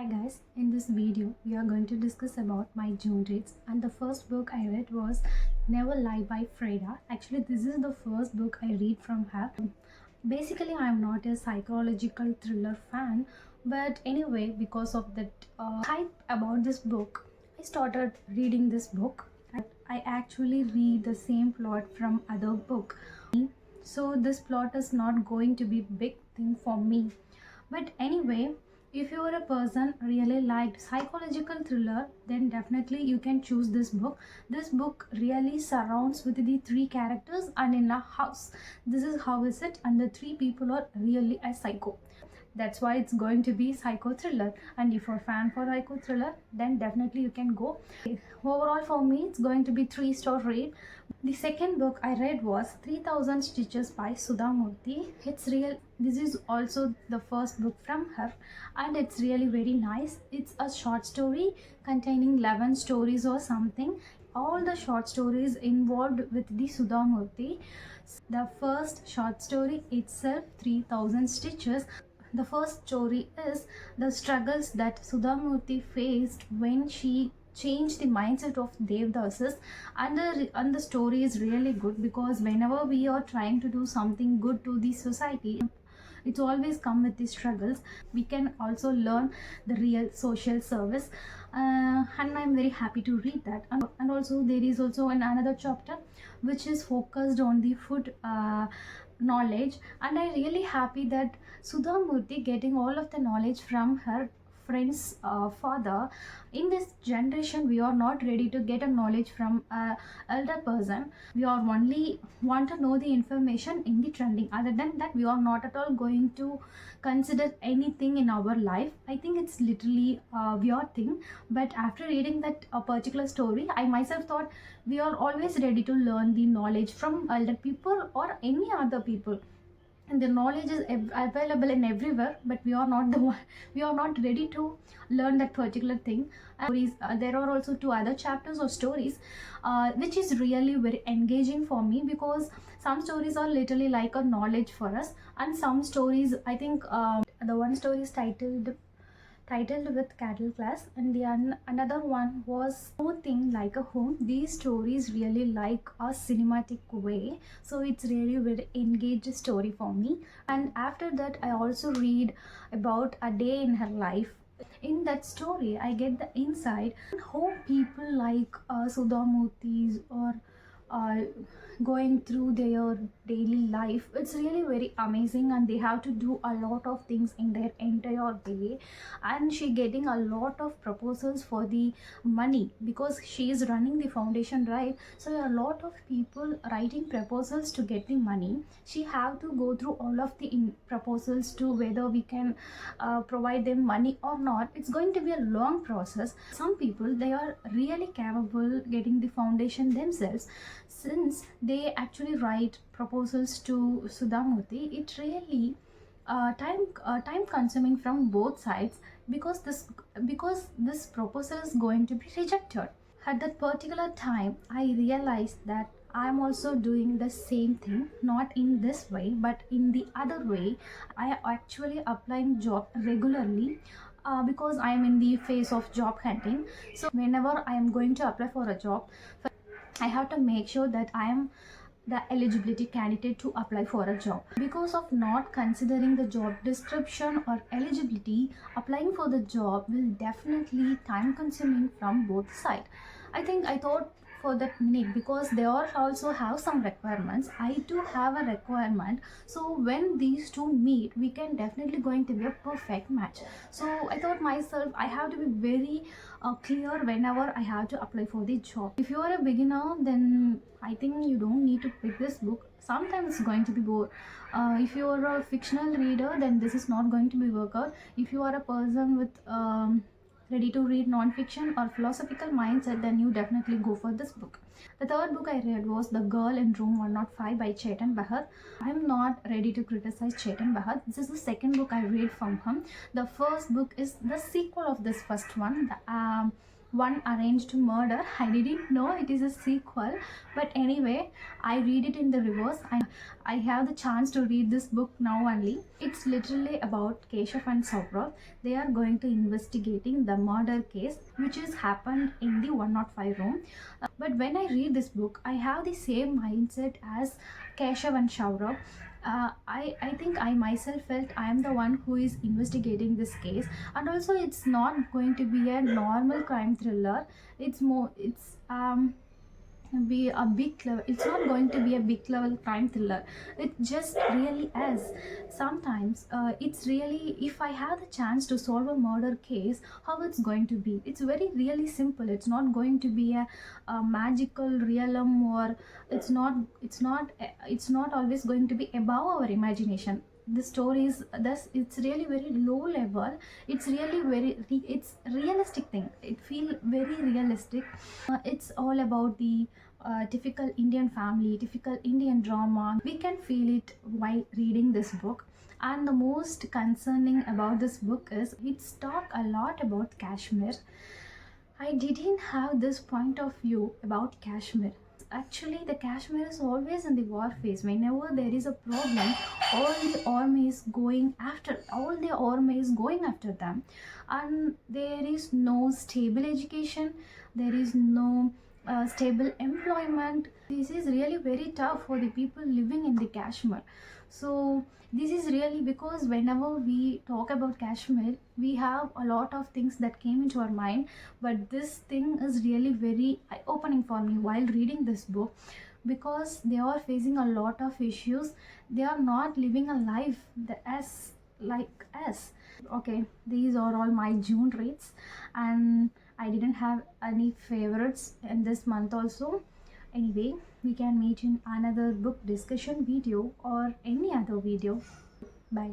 guys, in this video we are going to discuss about my June reads, and the first book I read was Never Lie by Freida. Actually, this is the first book I read from her. Basically, I am not a psychological thriller fan, but anyway, because of that hype about this book, I started reading this book. I actually read the same plot from other book, so this plot is not going to be big thing for me. But anyway, if you are a person really liked psychological thriller, then definitely you can choose this book. This book really surrounds with the three characters and in a house. This is how is it, and the three people are really a psycho. That's why it's going to be psycho thriller, and if you're a fan for psycho thriller, then definitely you can go. Overall for me, it's going to be 3-star read. The second book I read was 3000 Stitches by Sudha Murthy. This is also the first book from her, and it's really very nice. It's a short story containing 11 stories or something. All the short stories involved with the Sudha Murthy. The first short story itself, 3000 Stitches. The first story is the struggles that Sudha Murthy faced when she changed the mindset of Devdasis, and the story is really good because whenever we are trying to do something good to the society, it's always come with the struggles. We can also learn the real social service, and I'm very happy to read that. And also there is also another chapter which is focused on the food knowledge, and I really happy that Sudha Murthy getting all of the knowledge from her friend's father. In this generation, we are not ready to get a knowledge from a elder person. We are only want to know the information in the trending. Other than that, we are not at all going to consider anything in our life. I think it's literally a weird thing, but after reading that particular story, I myself thought we are always ready to learn the knowledge from elder people or any other people, and the knowledge is available in everywhere, but we are not the one, we are not ready to learn that particular thing. And there are also 2 other chapters or stories which is really very engaging for me, because some stories are literally like a knowledge for us, and some stories, I think the one story is titled with Cattle Class, and the another one was Something Like a Home. These stories really like a cinematic way, so it's really very engaged story for me. And after that, I also read about A Day in Her Life. In that story, I get the insight how people like Sudha Murthy's or going through their daily life. It's really very amazing, and they have to do a lot of things in their entire day, and she getting a lot of proposals for the money because she is running the foundation, right? So a lot of people writing proposals to get the money. She have to go through all of the proposals to whether we can provide them money or not. It's going to be a long process. Some people, they are really capable getting the foundation themselves. Since they actually write proposals to Sudha Murthy, it really time consuming from both sides, because this proposal is going to be rejected. At that particular time, I realized that I'm also doing the same thing, not in this way but in the other way. I actually applying job regularly because I am in the phase of job hunting. So whenever I am going to apply for a job, I have to make sure that I am the eligibility candidate to apply for a job. Because of not considering the job description or eligibility, applying for the job will definitely time consuming from both sides. I thought for that minute, because they all also have some requirements, I do have a requirement, so when these two meet, we can definitely going to be a perfect match. So I thought myself, I have to be very clear whenever I have to apply for the job. If you are a beginner, then I think you don't need to pick this book. Sometimes it's going to be bored. If you are a fictional reader, then this is not going to be work out. If you are a person with ready to read non-fiction or philosophical mindset, then you definitely go for this book. The third book I read was The Girl in Room 105 by Chetan Bhagat. I'm not ready to criticize Chetan Bhagat. This is the second book I read from him. The first book is the sequel of this first one. one arranged murder. I didn't know it is a sequel, but anyway, I read it in the reverse. I have the chance to read this book now only. It's literally about Keshav and Saurav. They are going to investigating the murder case which is happened in the 105 room. But when I read this book, I have the same mindset as Keshav and Saurav. I think I myself felt I am the one who is investigating this case, and also it's not going to be a normal crime thriller. It's be a big level. It's not going to be a big level crime thriller. It just really is. Sometimes it's really, if I have the chance to solve a murder case, how it's going to be. It's very really simple. It's not going to be a magical realm, or it's not always going to be above our imagination. The story is thus, it's really very low level. It's really it's realistic thing. It feel very realistic. It's all about the typical Indian family, typical Indian drama. We can feel it while reading this book. And the most concerning about this book is it's talk a lot about Kashmir. I didn't have this point of view about Kashmir. Actually, the Kashmir is always in the war phase. Whenever there is a problem, all the army is going after them, and there is no stable education. There is no stable employment. This is really very tough for the people living in the Kashmir. So this is really, because whenever we talk about Kashmir, we have a lot of things that came into our mind. But this thing is really very eye-opening for me while reading this book, because they are facing a lot of issues. They are not living a life as like us. Okay, these are all my June reads, and I didn't have any favorites in this month also. Anyway, we can meet in another book discussion video or any other video. Bye.